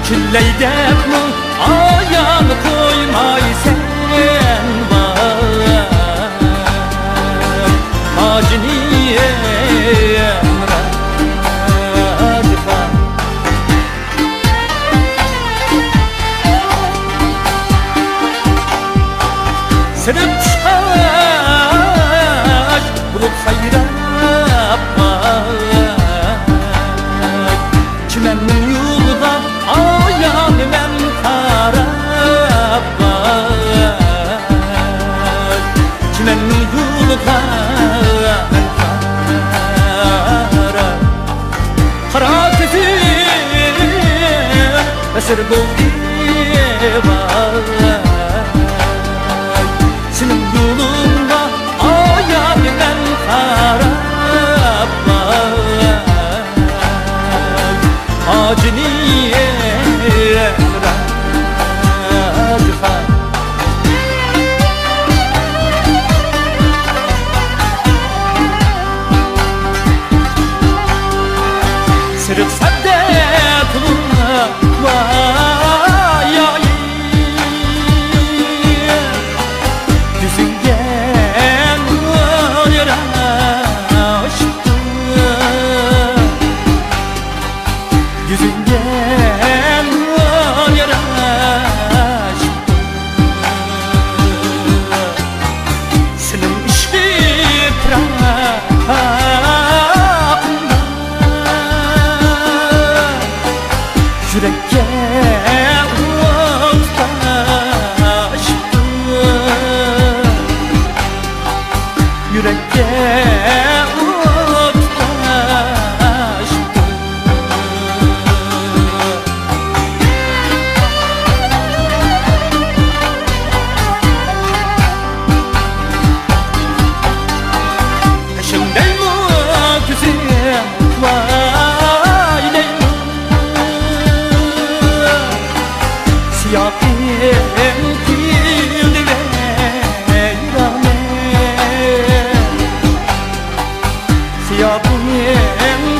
Çilleydepmi ayağını koymay sen var Haciniyem radifa Sırıp çaş bulup hayrap var Çimennin yolda ayağını ben tarap var Çimennin yolda ben tarap Kara tezim esir buldu var Senin yolunda ayağını ben tarap var Haciniyem radifa Sırık saddet vay Yüzünden yaraştı Yüzünden yaraştı Senin işli bırakında Yürekke ot taştı Yürekke ot taştı Peşimden mi güzim vay leylim Siyahim kildi veyrane Siyahim